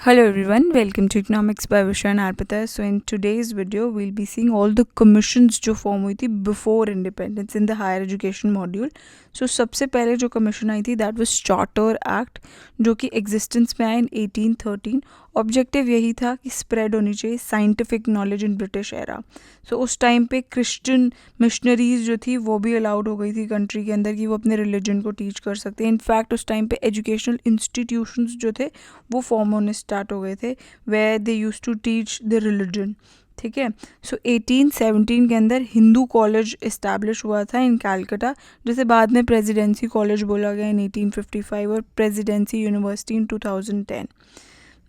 Hello everyone, welcome to Economics by Visha and Arpita. So in today's video, we'll be seeing all the commissions जो form हुई थी before independence in the higher education module. So सबसे पहले जो commission आई थी that was Charter Act जो कि existence में आया in 1813. ऑब्जेक्टिव यही था कि स्प्रेड होनी चाहिए scientific knowledge in British era. So उस टाइम पे क्रिश्चियन मिशनरीज जो थी वो भी अलाउड हो गई थी कंट्री के अंदर कि वो अपने रिलीजन को टीच कर सकते हैं. इनफैक्ट उस टाइम पे एजुकेशनल इंस्टीट्यूशंस जो थे वो फॉर्म होने स्टार्ट हो गए थे where they use to teach the religion. ठीक है. सो 1817 के अंदर हिंदू कॉलेज इस्टेब्लिश हुआ था इन कैलकटा, जिसे बाद में प्रेसिडेंसी कॉलेज बोला गया इन 1855 और प्रेसिडेंसी यूनिवर्सिटी इन 2010.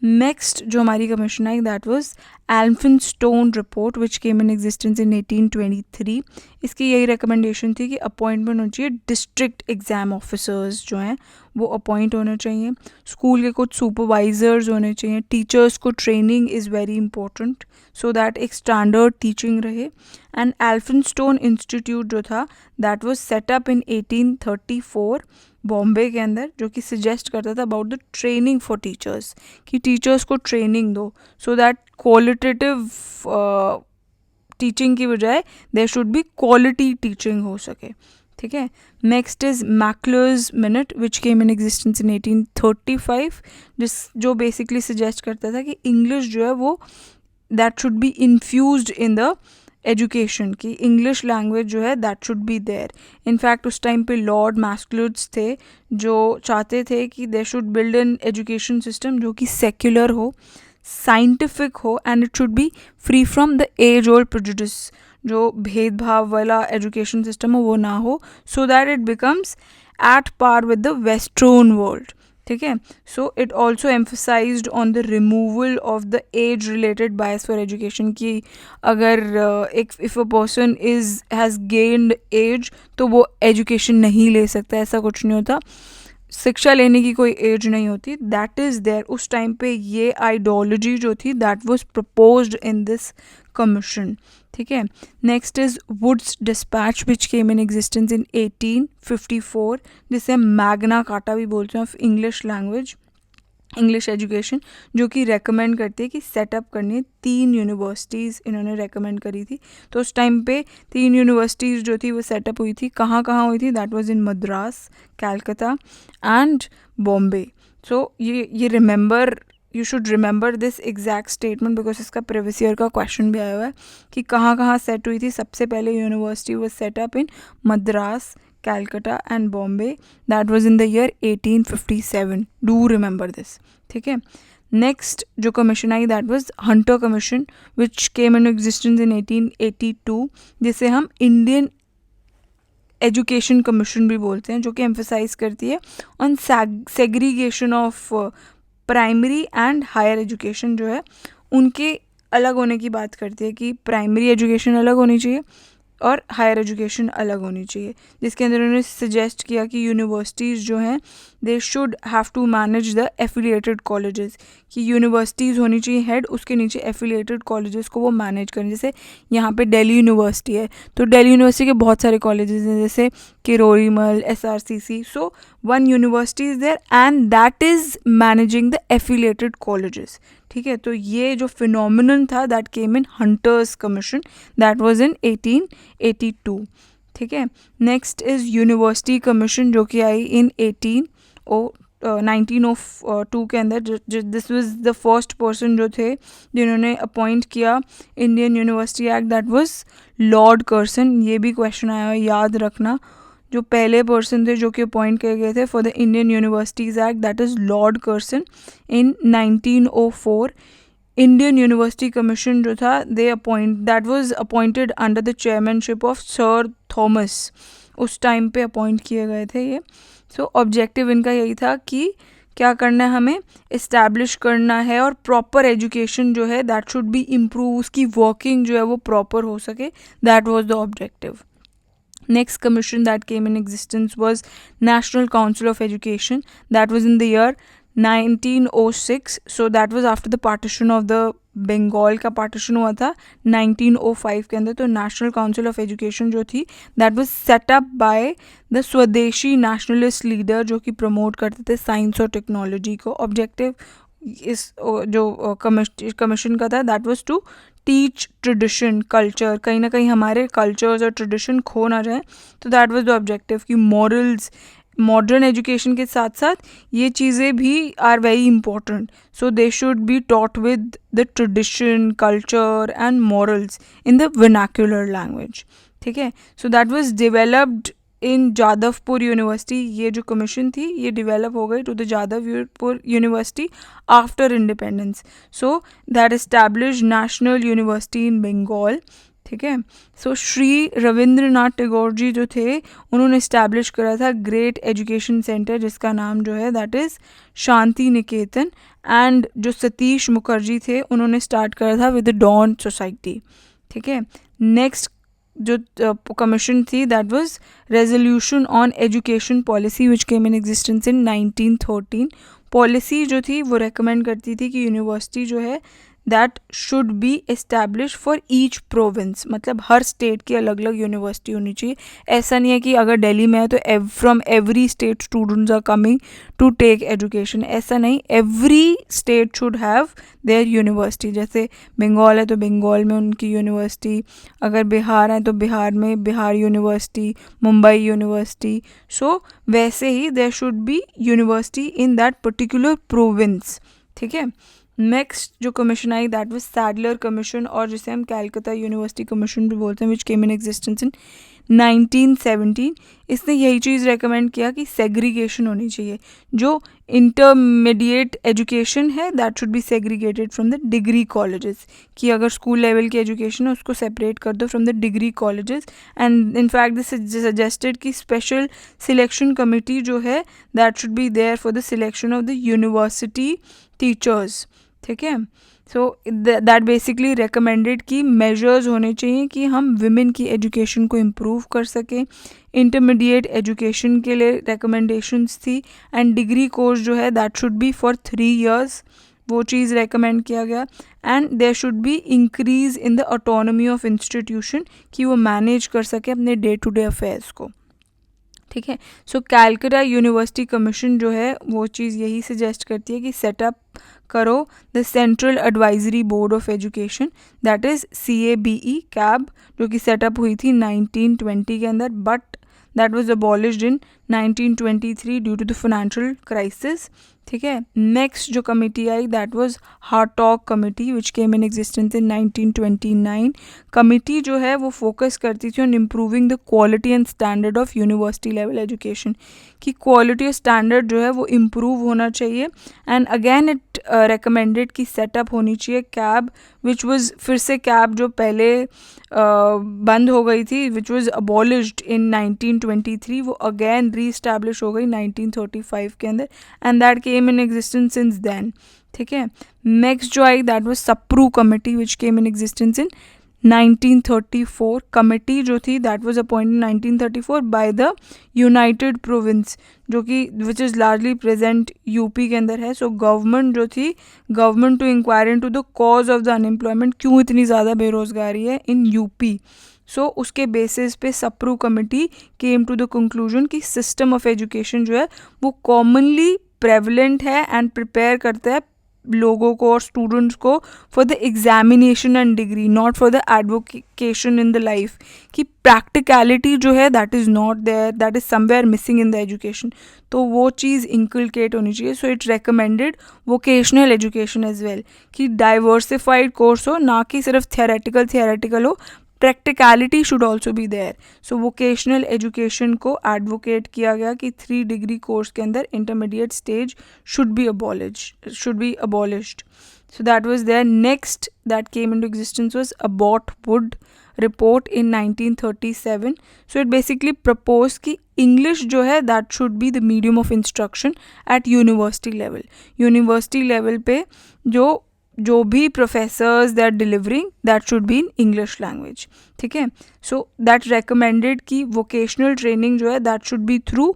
नेक्स्ट जो हमारी कमीशन आई that was Elphinstone report which came in existence इन 1823. इसकी यही रिकमेंडेशन थी कि अपॉइंटमेंट होनी चाहिए डिस्ट्रिक्ट एग्जाम ऑफिसर्स जो हैं वो अपॉइंट होने चाहिए. स्कूल के कुछ सुपरवाइजर्स होने चाहिए. टीचर्स को training is very important so that एक स्टैंडर्ड टीचिंग रहे. एंड एल्फिनस्टोन इंस्टीट्यूट जो था that was set up in 1834 Bombay के अंदर, जो कि सजेस्ट करता था about the training for teachers कि टीचर्स को ट्रेनिंग दो सो दैट क्वालिटेटिव टीचिंग की बजाय there should be quality teaching हो सके. ठीक है. Next is Macaulay's minute which came in existence in 1835 जो बेसिकली सजेस्ट करता था कि इंग्लिश जो है वो that should be infused in the education की इंग्लिश लैंग्वेज जो है that should be there. In fact उस टाइम पे लॉर्ड मैक्लर्स थे जो चाहते थे कि they should build an education system जो कि सेक्युलर हो, साइंटिफिक हो and it should be free from the age old prejudice. जो भेदभाव वाला एजुकेशन सिस्टम हो वो ना हो so that it becomes at par with the western world. ठीक है. So it also emphasized on the removal of the age related bias for education कि अगर if a person has gained age तो वो एजुकेशन नहीं ले सकता. ऐसा कुछ नहीं होता. शिक्षा लेने की कोई एज नहीं होती. That is there. उस टाइम पे ये आइडियोलॉजी जो थी that was proposed in this commission. ठीक है. Next is Wood's dispatch which came in existence in 1854 जिसे हम मैग्ना कार्टा भी बोलते हैं of English language English education, जो कि रेकमेंड करती है कि सेटअप करनी है 3 यूनिवर्सिटीज़ इन्होंने रेकमेंड करी थी. तो उस टाइम पे 3 यूनिवर्सिटीज़ जो थी वो सेटअप हुई थी. कहाँ कहाँ हुई थी? That was in Madras, Calcutta and Bombay. So ये remember you should remember this exact statement because इसका प्रीवियस ईयर का क्वेश्चन भी आया हुआ है कि कहाँ कहाँ सेट हुई थी. सबसे पहले university was set up in Madras, Calcutta and Bombay. That was in the year 1857. Do remember this. ठीक है. नेक्स्ट जो कमीशन आई that was Hunter commission which came in existence इन 1882 जिसे हम इंडियन एजुकेशन कमीशन भी बोलते हैं, जो कि एम्फेसाइज करती है on segregation of primary and higher education जो है उनके अलग होने की बात करती है कि प्राइमरी एजुकेशन अलग होनी चाहिए और हायर एजुकेशन अलग होनी चाहिए. जिसके अंदर उन्होंने सजेस्ट किया कि यूनिवर्सिटीज़ जो हैं they should have to manage the affiliated colleges, कि यूनिवर्सिटीज़ होनी चाहिए हेड, उसके नीचे एफिलिएटेड कॉलेजेस को वो मैनेज करें. जैसे यहाँ पे दिल्ली यूनिवर्सिटी है तो दिल्ली यूनिवर्सिटी के बहुत सारे कॉलेजेस हैं जैसे Kirorimal, SRCC. So one university is there and that is managing the affiliated colleges. ठीक है. तो ये जो फिनोमिनन था that came in Hunter's commission that was in 1882. ठीक है. नेक्स्ट इज़ यूनिवर्सिटी कमीशन जो कि आई इन 1902 के अंदर. This was the first person जो थे जिन्होंने अपॉइंट किया Indian university act that was lord Curzon. ये भी क्वेश्चन आया है, याद रखना. जो पहले पर्सन थे जो कि अपॉइंट किए गए थे for the Indian universities act that is Lord Karsan in 1904. Indian university commission जो था that was appointed under the chairmanship of sir Thomas. उस टाइम पे अपॉइंट किए गए थे ये. सो ऑब्जेक्टिव इनका यही था कि क्या करना है, हमें इस्टेब्लिश करना है और प्रॉपर एजुकेशन जो है दैट शुड बी इम्प्रूव, उसकी वर्किंग जो है वो प्रॉपर हो सके. That was the objective. Next commission that came in existence was National Council of Education. That was in the year 1906. So that was after the partition of the Bengal का partition हुआ था 1905 के अंदर. तो नेशनल काउंसिल ऑफ एजुकेशन जो थी that was setup by the स्वदेशी nationalist leader जो कि प्रमोट करते थे साइंस और टेक्नोलॉजी को. ऑब्जेक्टिव इस जो कमीशन का था that was to teach tradition culture, कहीं ना कहीं हमारे कल्चर्स और ट्रेडिशन खो ना जाए, तो दैट वाज द ऑब्जेक्टिव कि मॉरल्स मॉडर्न एजुकेशन के साथ साथ ये चीज़ें भी are very important, so they should be taught with the tradition culture and morals in the vernacular language. ठीक है, so that was developed in Jadavpur university. ये जो कमीशन थी ये डेवलप हो गई to the Jadavpur university after independence. So that establish national university in Bengal. ठीक है, सो श्री रविंद्रनाथ टैगोर जी जो थे उन्होंने इस्टेब्लिश करा था ग्रेट एजुकेशन सेंटर जिसका नाम जो है that is Shanti Niketan. And जो सतीश मुखर्जी थे उन्होंने स्टार्ट करा था विद द डॉन सोसाइटी. ठीक है, नेक्स्ट जो कमीशन थी that was resolution on education policy which came in existence in 1913. Policy जो थी वो रेकमेंड करती थी कि यूनिवर्सिटी जो है that should B establish for each province, मतलब हर स्टेट की अलग अलग यूनिवर्सिटी होनी चाहिए. ऐसा नहीं है कि अगर दिल्ली में है तो from every state students are coming to take education, ऐसा नहीं. Every state should have their university. जैसे बंगाल है तो बंगाल में उनकी यूनिवर्सिटी, अगर बिहार है तो बिहार में Bihar university, Mumbai university. So वैसे ही there should be university in that particular province. ठीक है, नेक्स्ट जो कमीशन आई दैट वाज सैडलर कमीशन, और जिसे हम कैलकाता यूनिवर्सिटी कमीशन भी बोलते हैं, विच केम इन एग्जिस्टेंस इन 1917. इसने यही चीज़ रेकमेंड किया कि सेग्रीगेशन होनी चाहिए. जो इंटरमीडिएट एजुकेशन है that should B segregated from the degree colleges, कि अगर स्कूल लेवल की एजुकेशन है उसको सेपरेट कर दो from the degree colleges. And in fact this suggested कि स्पेशल सिलेक्शन कमिटी जो है that should be there for the selection of the university teachers. ठीक है, सो दैट बेसिकली रिकमेंडेड कि मेजर्स होने चाहिए कि हम विमेन की एजुकेशन को इम्प्रूव कर सकें. इंटरमीडिएट एजुकेशन के लिए रिकमेंडेशंस थी. एंड डिग्री कोर्स जो है that should be for 3 years, वो चीज़ रेकमेंड किया गया. And there should be increase in the autonomy of institution, कि वो मैनेज कर सके अपने डे टू डे अफेयर्स को. ठीक है, सो कैलकाटा यूनिवर्सिटी कमीशन जो है वो चीज़ यही सजेस्ट करती है कि सेटअप करो the central advisory board of education, that is CABE cab, जो कि सेटअप हुई थी 1920 के अंदर, but that was abolished in 1923 due to the financial crisis. ठीक है, नेक्स्ट जो committee I that was हार्टॉग committee which came in existence in 1929. Committee जो है वो फोकस करती थी on improving the quality and standard of university level education, कि quality और स्टैंडर्ड जो है वो इम्प्रूव होना चाहिए. एंड अगेन इट रेकमेंडेड कि सेटअप होनी चाहिए कैब, विच वाज फिर से कैब जो पहले बंद हो गई थी, विच वाज अबॉलिश्ड इन 1923, वो अगेन री इस्टेब्लिश हो गई 1935 के अंदर. And that came in existence since then. ठीक है, नेक्स्ट जो आई that was Sapru committee which came in existence in 1934. Committee जो थी that was appointed 1934 by the united province, जो कि which is largely present UP के अंदर है. सो गवर्नमेंट जो थी, government to inquire into the cause of the unemployment, क्यों इतनी ज़्यादा बेरोज़गारी है इन यूपी. सो उसके बेसिस पे Sapru committee came to the conclusion कि सिस्टम ऑफ एजुकेशन जो है वो कॉमनली प्रेवलेंट है एंड प्रिपेयर करता है लोगों को और स्टूडेंट्स को for the examination and degree, not for the advocation in the life. कि प्रैक्टिकलिटी जो है that is not there, that is somewhere missing in the education, तो वो चीज़ इंकलकेट होनी चाहिए. So it recommended vocational education as well, कि diversified course हो, ना कि सिर्फ थियोरेटिकल हो, practicality should also be there. So vocational education को एडवोकेट किया गया कि 3 डिग्री कोर्स के अंदर intermediate stage should be abolished. So that was there. Next that came into existence was Abbott Wood report in 1937. So it basically proposed कि English जो है that should be the medium of instruction at university level. University level पे जो भी professors that delivering that should be in English language. ठीक है, so that recommended कि vocational training जो है दैट शुड बी थ्रू,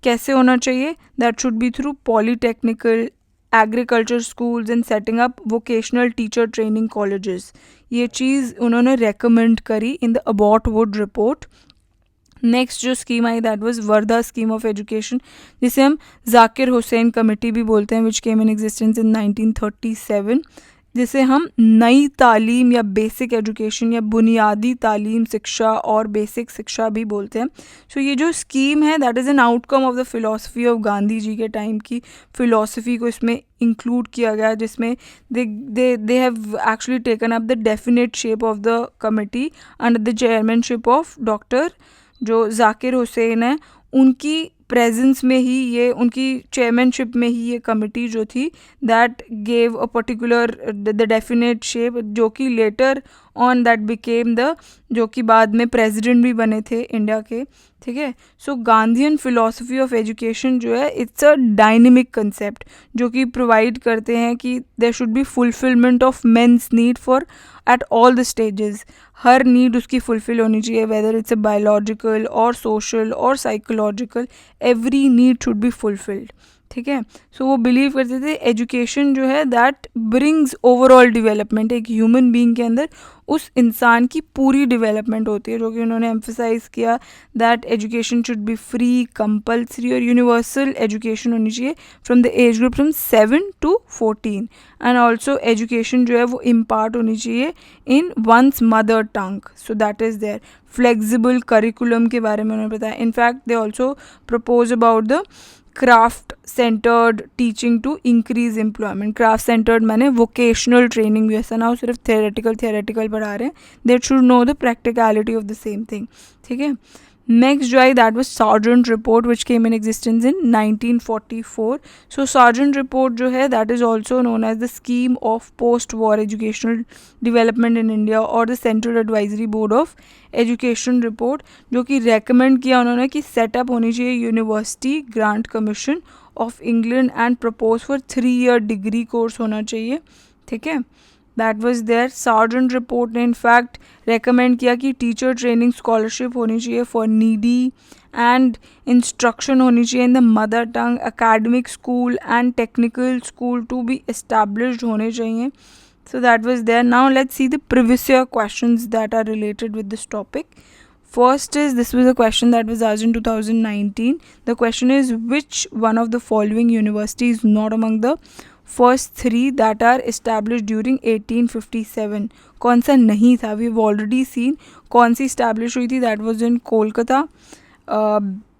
कैसे होना चाहिए, that should be through polytechnical, agriculture schools and setting up vocational teacher training colleges. ये चीज़ उन्होंने रेकमेंड करी in the Abbott Wood report. Next जो स्कीम आई that was Wardha scheme of education, जिसे हम जाकिर हुसैन कमेटी भी बोलते हैं, विच केम इन एग्जिस्टेंस इन 1937, जिसे हम नई तालीम या बेसिक एजुकेशन या बुनियादी तालीम शिक्षा और बेसिक शिक्षा भी बोलते हैं. सो ये जो स्कीम है that is an outcome of the philosophy of Gandhi ji के टाइम की फिलॉसफी को इसमें इंक्लूड किया गया, जिसमें they have actually taken up the definite shape of the committee under the chairmanship of doctor जो जाकिर हुसैन है, उनकी प्रेजेंस में ही ये, उनकी चेयरमैनशिप में ही ये कमिटी जो थी that gave a particular the definite shape, जो कि later on that became the, जो कि बाद में प्रेसिडेंट भी बने थे इंडिया के. ठीक है. सो गांधीयन फिलॉसफी ऑफ एजुकेशन जो है इट्स अ डायनेमिक कंसेप्ट जो कि प्रोवाइड करते हैं कि there should be fulfilment of man's need for at all the stages. हर नीड उसकी फुलफिल होनी चाहिए, वेदर इट्स अ बायोलॉजिकल और सोशल और psychological, every need should be fulfilled. ठीक है. सो वो बिलीव करते थे एजुकेशन जो है दैट ब्रिंग्स ओवरऑल डेवलपमेंट. एक ह्यूमन बीइंग के अंदर उस इंसान की पूरी डेवलपमेंट होती है, जो कि उन्होंने एम्फेसाइज किया that education should be free, compulsory और यूनिवर्सल एजुकेशन होनी चाहिए from the age group from 7 to 14. And also education जो है वो इम्पार्ट होनी चाहिए in one's mother tongue. So that is there. Flexible curriculum के बारे में उन्होंने बताया. In fact they also propose about the craft centred teaching to increase employment. Craft centred माने वोकेशनल ट्रेनिंग, ऐसा ना हो सिर्फ थियोरेटिकल पढ़ा रहे हैं, that should know the practicality of the same thing. ठीक है. नेक्स्ट जो आई that was Sargent report which came in existence in 1944. So Sargent report जो है that is also known as the scheme of post war educational development in India और the central advisory board of education report, जो कि recommend किया उन्होंने कि set up होनी चाहिए university grant commission of England and propose for 3-year degree course होना चाहिए. ठीक है. That was there. Sargent report ने इनफैक्ट रेकमेंड किया कि टीचर ट्रेनिंग स्कॉलरशिप होनी चाहिए फॉर नीडी एंड इंस्ट्रक्शन होनी चाहिए in the mother tongue. Academic school and technical school to be established होने चाहिए. So that was there. Now let's see the previous year questions that are related with this topic. First is, this was a question that was asked in 2019. The question is, which one of the following universities not among the first 3 that are established during 1857? कौन सा नहीं था? We've already seen कौन सी establish हुई थी, that was in Kolkata,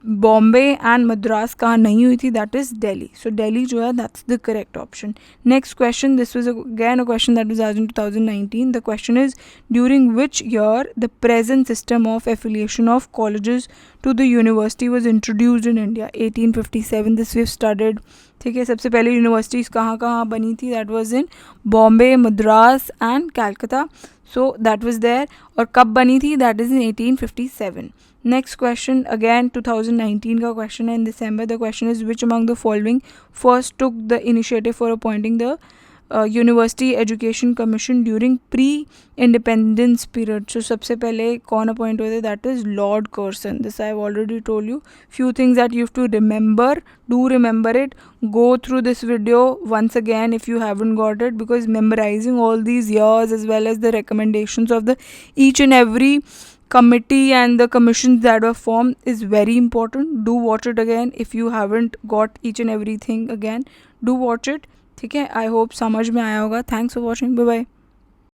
Bombay and Madras कहाँ नहीं हुई थी, that is Delhi. So Delhi जो है that's the correct option. Next question, this was again a question that was asked in 2019. The question is, during which year the present system of affiliation of colleges to the university was introduced in India. 1857. This we have studied. ठीक है. सबसे पहले universities कहाँ कहाँ बनी थी, that was in Bombay, Madras and Calcutta. So that was there. और कब बनी थी, that is in 1857. Next question, again 2019 का question है in December. The question is, which among the following first took the initiative for appointing the University Education Commission during pre-independence period? So सबसे पहले कौन appoint हुए थे, that is Lord Curzon. This I have already told you. Few things that you have to remember. Do remember it. Go through this video once again if you haven't got it, because memorizing all these years as well as the recommendations of the each and every committee and the commissions that were formed is very important. Do watch it again if you haven't got each and everything again. Do watch it. ठीक है. I hope समझ में आया होगा. Thanks for watching. Bye bye.